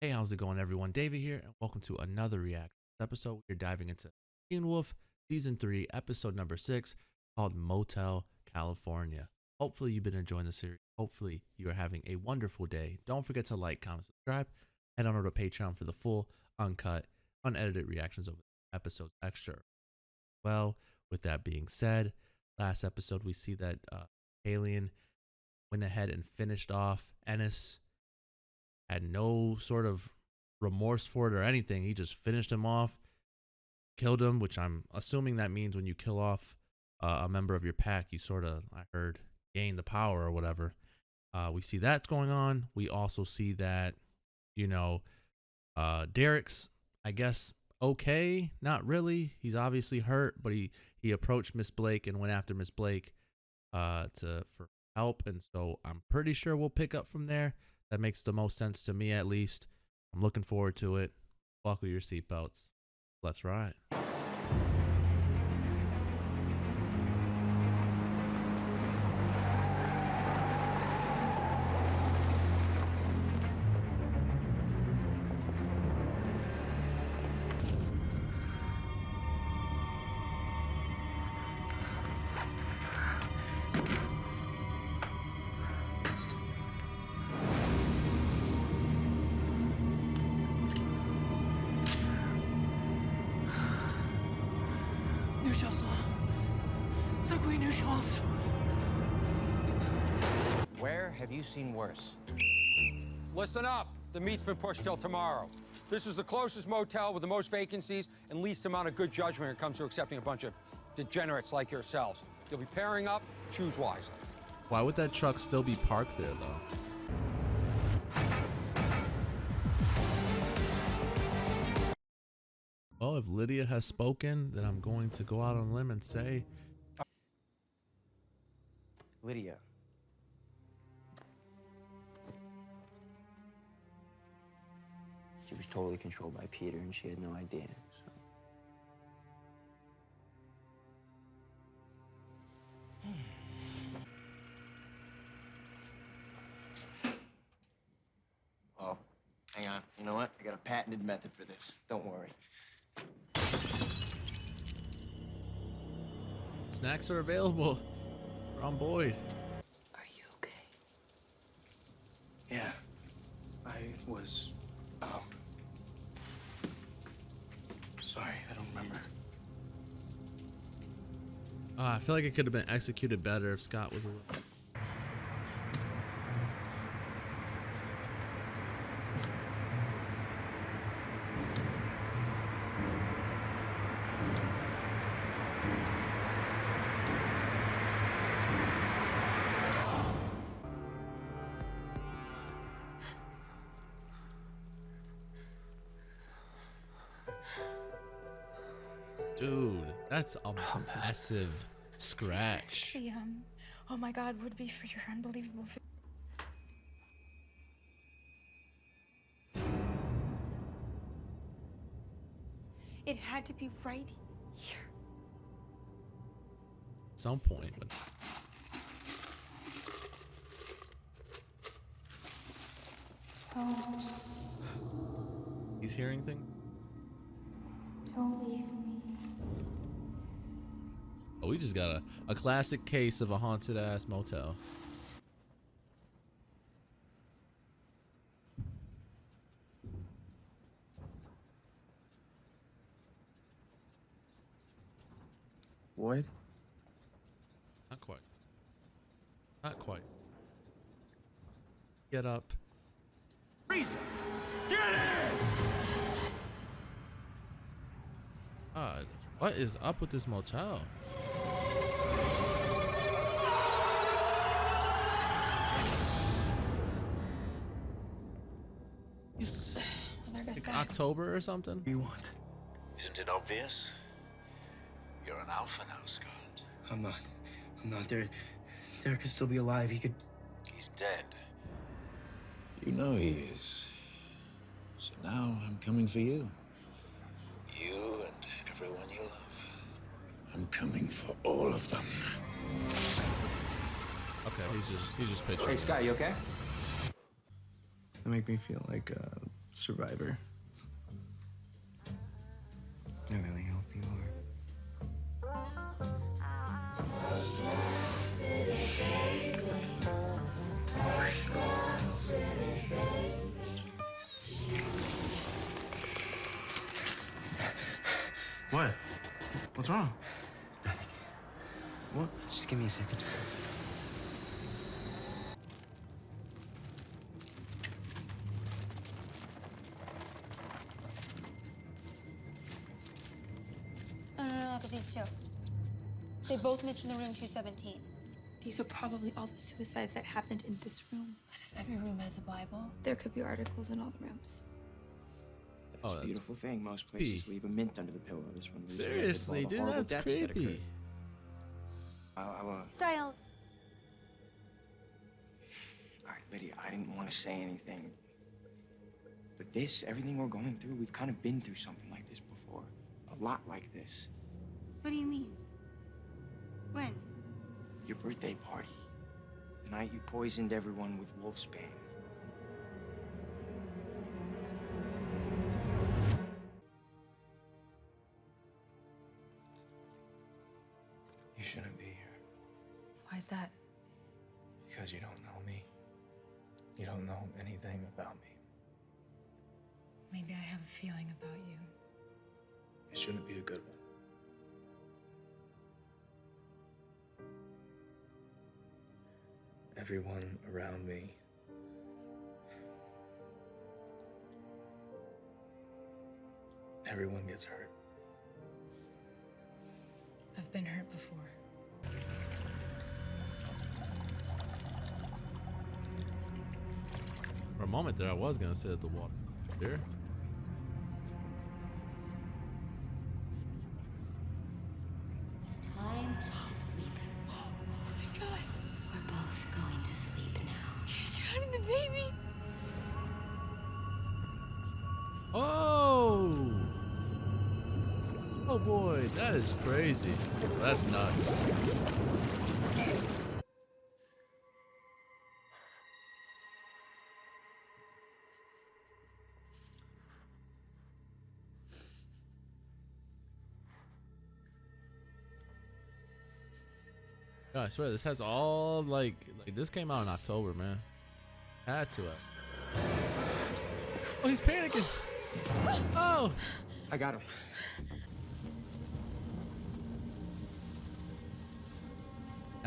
Hey, how's it going, everyone? David here, and welcome to another reaction episode. We're diving into Teen Wolf Season 3, Episode number 6, called Motel California. Hopefully, you've been enjoying the series. Hopefully, you are having a wonderful day. Don't forget to like, comment, subscribe, and on over to Patreon for the full, uncut, unedited reactions of episodes extra. Well, with that being said, last episode we see that Alien went ahead and finished off Ennis. Had no sort of remorse for it or anything. He just finished him off, killed him, which I'm assuming that means when you kill off a member of your pack, you sort of, I heard, gain the power or whatever. We see that's going on. We also see that, Derek's, I guess, okay. Not really. He's obviously hurt, but he approached Miss Blake and went after Miss Blake for help. And so I'm pretty sure we'll pick up from there. That makes the most sense to me, at least. I'm looking forward to it. Buckle your seatbelts. Let's ride. Where have you seen worse? Listen up. The meet's been pushed till tomorrow. This is the closest motel with the most vacancies and least amount of good judgment when it comes to accepting a bunch of degenerates like yourselves. You'll be pairing up. Choose wisely. Why would that truck still be parked there, though? Well, if Lydia has spoken, then I'm going to go out on a limb and say... Lydia. She was totally controlled by Peter, and she had no idea. Oh, hang on. You know what? I got a patented method for this. Don't worry. Snacks are available. We're on board. Are you okay? Yeah. I was, sorry, I don't remember. I feel like it could have been executed better if Scott was a little... Dude, that's a massive scratch. Oh my God, would be for your unbelievable. It had to be right here. At some point, but... Don't He's hearing things? leave me. Oh, we just got a classic case of a haunted ass motel. Wood? Not quite. Not quite. Get up. Reason. Get in! God, what is up with this motel? He's like October or something. What do you want? Isn't it obvious? You're an alpha now, Scott. I'm not. Derek could still be alive. He could... He's dead. You know he is. So now I'm coming for you. You and everyone you love. I'm coming for all of them. Okay, he's just picturing. Hey, Scott, this. you okay? They make me feel like survivor. I really hope you are. What? What's wrong? Nothing. What? Just give me a second. No, look at these two. They both mentioned the room 217. These are probably all the suicides that happened in this room. What if every room has a Bible? There could be articles in all the rooms. That's a beautiful thing. Most places leave a mint under the pillow. This one leaves Seriously, all the dude, horrible that's deaths that creepy. occurred. I won't. Styles. All right, Lydia, I didn't want to say anything. But everything we're going through, we've kind of been through something like this before. A lot like this. What do you mean? When? Your birthday party. The night you poisoned everyone with wolfsbane. You shouldn't be here. Why is that? Because you don't know me. You don't know anything about me. Maybe I have a feeling about you. It shouldn't be a good one. Everyone around me everyone gets hurt. I've been hurt before. For a moment there, I was gonna sit at the water here. It's time to sleep. Oh my God. We're both going to sleep now. She's drowning the baby. Oh! Oh boy, that is crazy. That's nuts. God, I swear this has all like this came out in October, man. Had to have. Oh, he's panicking. Oh, I got him.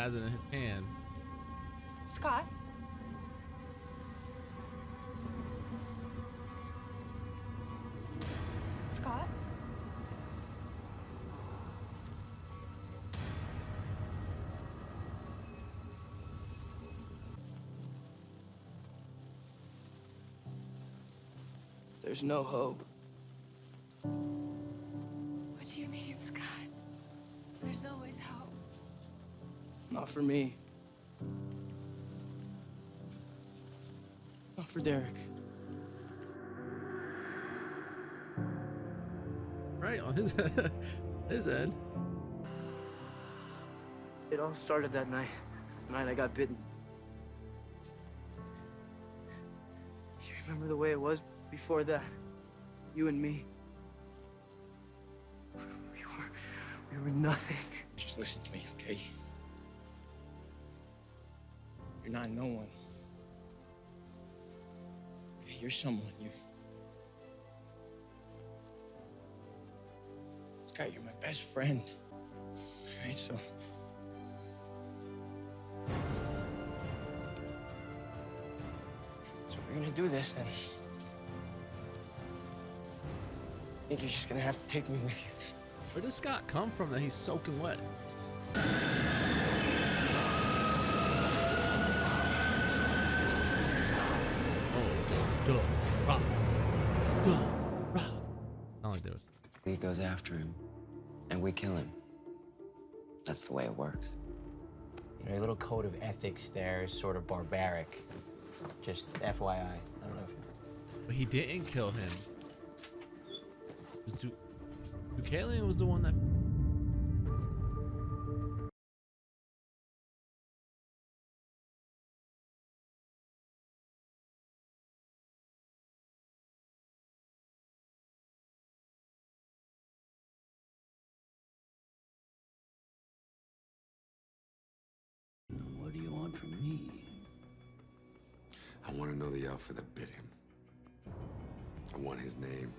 has it in his hand. Scott? Scott? There's no hope. What do you mean, Scott? There's always hope. Not for me. Not for Derek. Right on his his end. It all started that night. The night I got bitten. You remember the way it was before that? You and me. We were nothing. Just listen to me, okay? You're not no one. Okay, you're someone. Scott, you're my best friend. All right, so we're gonna do this, then. I think you're just gonna have to take me with you. Where does Scott come from that he's soaking wet? Not like there was. He goes after him, and we kill him. That's the way it works. You know, your little code of ethics there is sort of barbaric. Just FYI. I don't know if you... But he didn't kill him. Deucalion was the one that I want to know the alpha that bit him. I want his name.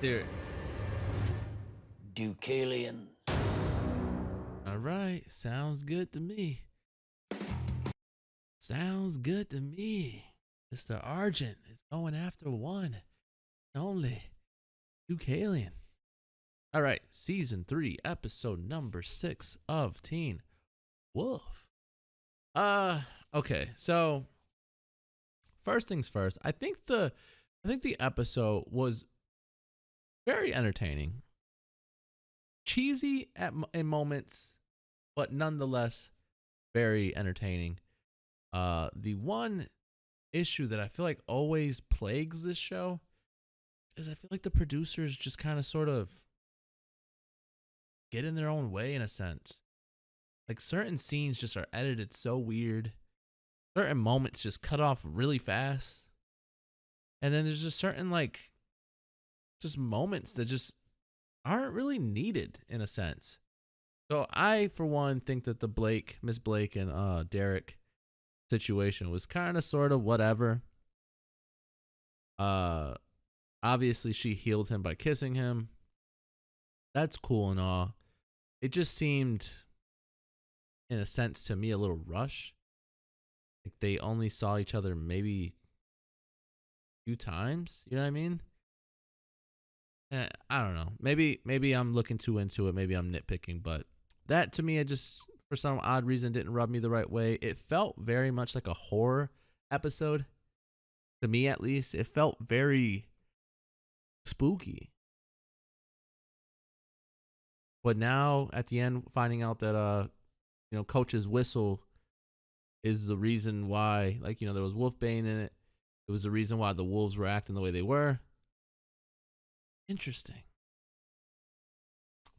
There. Deucalion. All right. Sounds good to me. Sounds good to me. Mr. Argent is going after one and only Deucalion. All right. Season 3, episode number 6 of Teen Wolf. Okay. So first things first, I think the episode was very entertaining. Cheesy in moments, but nonetheless very entertaining. The one issue that I feel like always plagues this show is I feel like the producers just kind of sort of get in their own way in a sense. Like certain scenes just are edited so weird. Certain moments just cut off really fast. And then there's just certain like just moments that just aren't really needed in a sense. So I, for one, think that the Miss Blake and Derek situation was kind of sort of whatever. Obviously she healed him by kissing him. That's cool and all. It just seemed, in a sense, to me a little rushed. Like they only saw each other maybe a few times. You know what I mean? I don't know. Maybe I'm looking too into it. Maybe I'm nitpicking, but that to me, it just for some odd reason didn't rub me the right way. It felt very much like a horror episode. To me, at least, it felt very spooky. But now at the end, finding out that Coach's whistle is the reason why, like, there was Wolfbane in it. It was the reason why the wolves were acting the way they were. Interesting.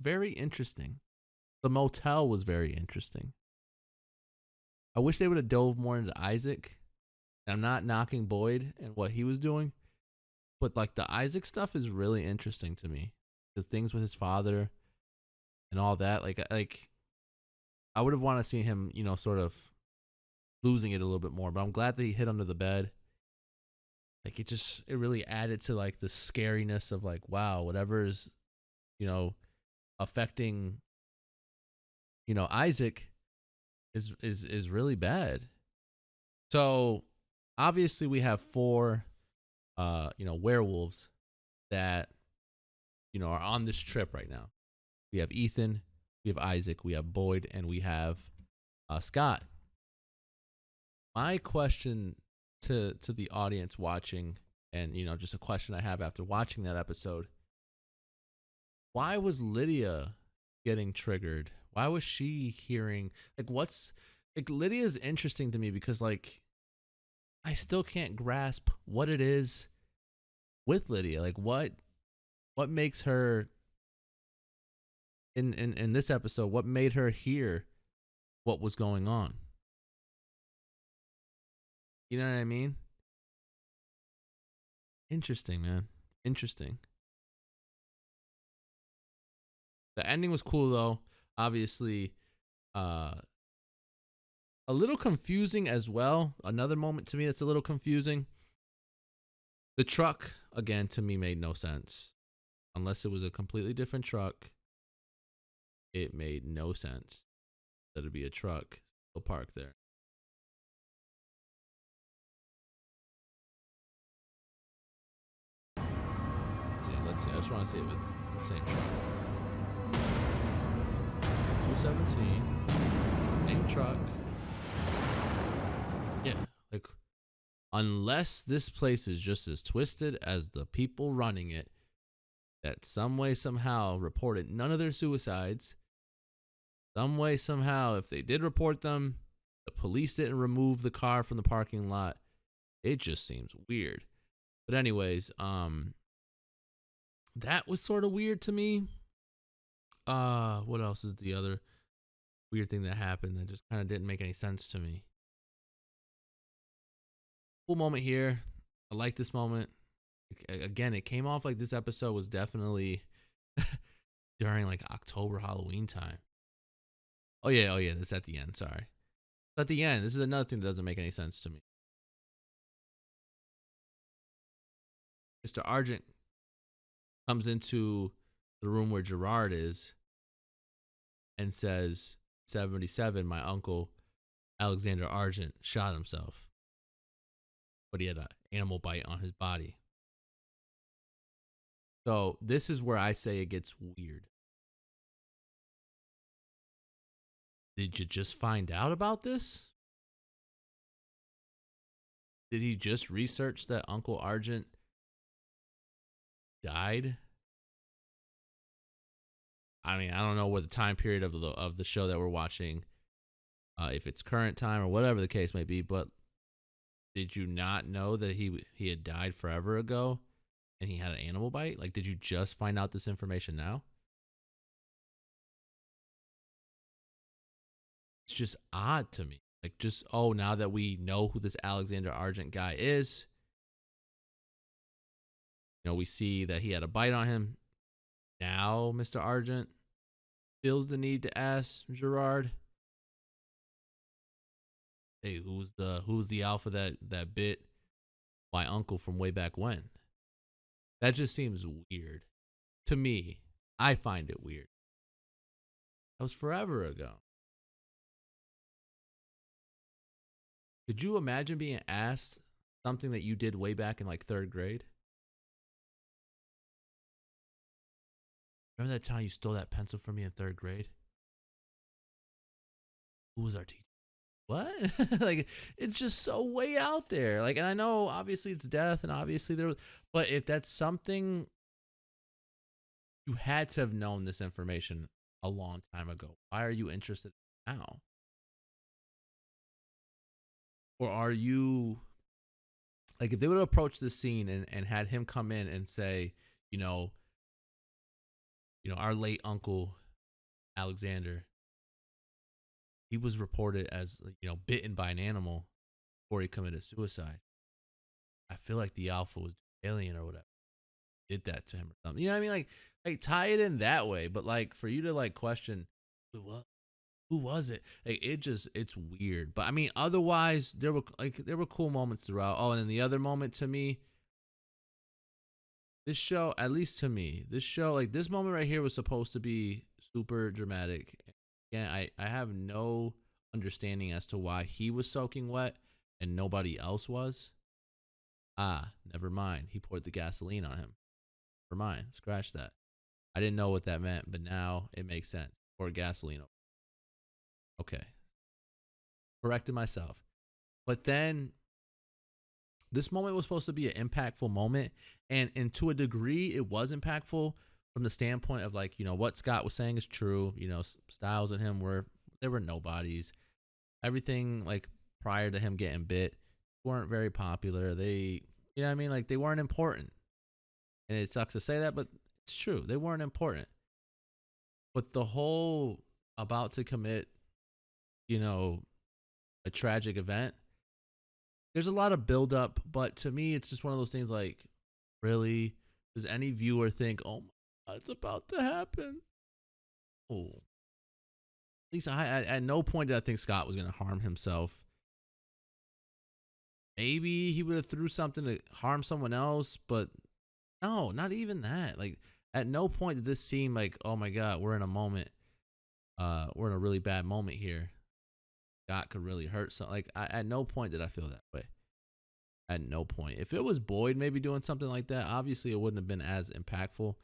Very interesting. The motel was very interesting. I wish they would have dove more into Isaac. And I'm not knocking Boyd and what he was doing, but like the Isaac stuff is really interesting to me. The things with his father and all that, like I would have wanted to see him, sort of losing it a little bit more, but I'm glad that he hid under the bed. Like it really added to like the scariness of like, wow, whatever is, affecting, Isaac is really bad. So obviously we have 4, werewolves that, are on this trip right now. We have Ethan, we have Isaac, we have Boyd, and we have Scott. My question to the audience watching, and just a question I have after watching that episode, why was Lydia getting triggered? Why was she hearing Lydia's interesting to me because like I still can't grasp what it is with Lydia. Like what makes her in this episode, what made her hear what was going on? You know what I mean? Interesting, man. Interesting. The ending was cool though. Obviously, a little confusing as well. Another moment to me that's a little confusing. The truck, again, to me made no sense. Unless it was a completely different truck, it made no sense that it'd be a truck still parked there. Let's see. I just want to see if it's the same truck. 217. Same truck. Yeah, like, unless this place is just as twisted as the people running it, that some way, somehow reported none of their suicides. Some way, somehow, if they did report them, the police didn't remove the car from the parking lot. It just seems weird. But anyways, that was sort of weird to me. What else is the other weird thing that happened that just kind of didn't make any sense to me? Cool moment here. I like this moment. Again, it came off like this episode was definitely during like October, Halloween time. Oh yeah, that's at the end. Sorry. At the end, this is another thing that doesn't make any sense to me. Mr. Argent comes into the room where Gerard is and says, 77, my uncle Alexander Argent shot himself, but he had an animal bite on his body. So this is where I say it gets weird. Did you just find out about this? Did he just research that Uncle Argent died? I mean, I don't know what the time period of the show that we're watching, if it's current time or whatever the case may be, but did you not know that he had died forever ago and he had an animal bite? Like, did you just find out this information now? It's just odd to me. Like, just, oh, now that we know who this Alexander Argent guy is, you know, we see that he had a bite on him. Now Mr. Argent feels the need to ask Gerard, hey, who's the alpha that bit my uncle from way back when? That just seems weird to me. I find it weird. That was forever ago. Could you imagine being asked something that you did way back in like 3rd grade? Remember that time you stole that pencil from me in 3rd grade? Who was our teacher? What? Like, it's just so way out there. Like, and I know obviously it's death and obviously there was, but if that's something, you had to have known this information a long time ago. Why are you interested now? Or are you, like, if they would have approached this scene and had him come in and say, you know, our late uncle Alexander, he was reported as, you know, bitten by an animal before he committed suicide. I feel like the alpha was alien or whatever did that to him or something. You know what I mean? Like tie it in that way. But like for you to like question, who was it? Like it's weird. But I mean, otherwise there were cool moments throughout. Oh, and then the other moment to me, this show, at least to me, like this moment right here was supposed to be super dramatic. Again, I have no understanding as to why he was soaking wet and nobody else was. Never mind. He poured the gasoline on him. Never mind. Scratch that. I didn't know what that meant, but now it makes sense. Pour gasoline. Okay. Corrected myself. But then this moment was supposed to be an impactful moment, and to a degree it was impactful from the standpoint of like, you know, what Scott was saying is true. You know, Styles and him were nobodies. Everything like prior to him getting bit weren't very popular. They, you know what I mean? Like they weren't important. And it sucks to say that, but it's true. They weren't important. But the whole about to commit, you know, a tragic event, there's a lot of buildup, but to me, it's just one of those things like, really? Does any viewer think, oh my God, it's about to happen? Oh. At least at no point did I think Scott was going to harm himself. Maybe he would have threw something to harm someone else, but no, not even that. Like, at no point did this seem like, oh my God, we're in a moment. We're in a really bad moment here. Scott could really hurt something. Like, at no point did I feel that way. At no point. If it was Boyd maybe doing something like that, obviously it wouldn't have been as impactful.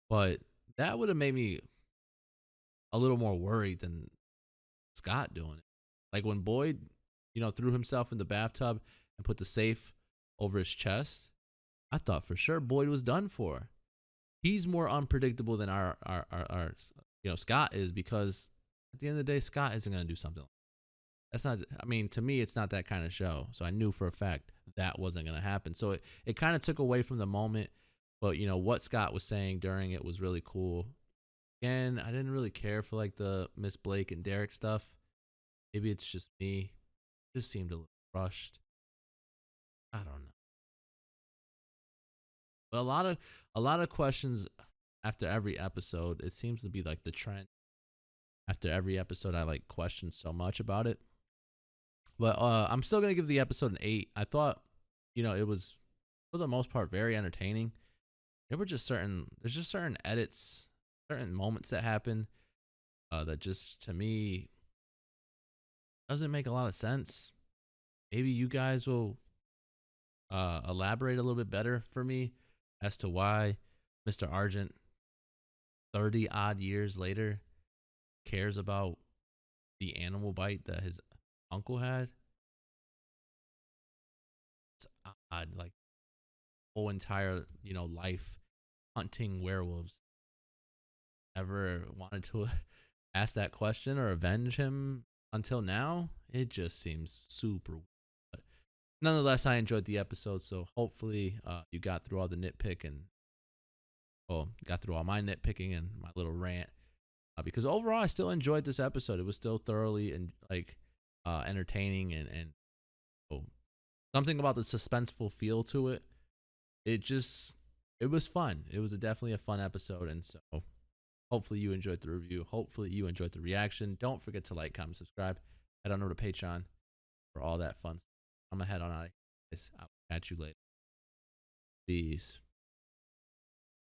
But that would have made me a little more worried than Scott doing it. Like when Boyd, you know, threw himself in the bathtub and put the safe over his chest, I thought for sure Boyd was done for. He's more unpredictable than our you know, Scott is, because at the end of the day, Scott isn't going to do something like that. That's not, I mean, to me, it's not that kind of show. So I knew for a fact that wasn't going to happen. So it kind of took away from the moment. But, you know, what Scott was saying during it was really cool. Again, I didn't really care for like the Miss Blake and Derek stuff. Maybe it's just me. It just seemed a little rushed. I don't know. But a lot of questions after every episode. It seems to be like the trend. After every episode, I like question so much about it. But I'm still gonna give the episode an 8. I thought, it was for the most part very entertaining. There's just certain edits, certain moments that happen that just to me doesn't make a lot of sense. Maybe you guys will elaborate a little bit better for me as to why Mr. Argent, 30 odd years later, cares about the animal bite that his uncle had. It's odd, like whole entire, life hunting werewolves. Ever wanted to ask that question or avenge him until now? It just seems super weird. But nonetheless, I enjoyed the episode, so hopefully you got through all the nitpick and got through all my nitpicking and my little rant. Because overall, I still enjoyed this episode. It was still thoroughly and entertaining and something about the suspenseful feel to it. It was fun. It was definitely a fun episode, and so hopefully you enjoyed the review. Hopefully you enjoyed the reaction. Don't forget to like, comment, subscribe. Head on over to Patreon for all that fun stuff. I'm gonna head on out. I'll catch you later. Peace.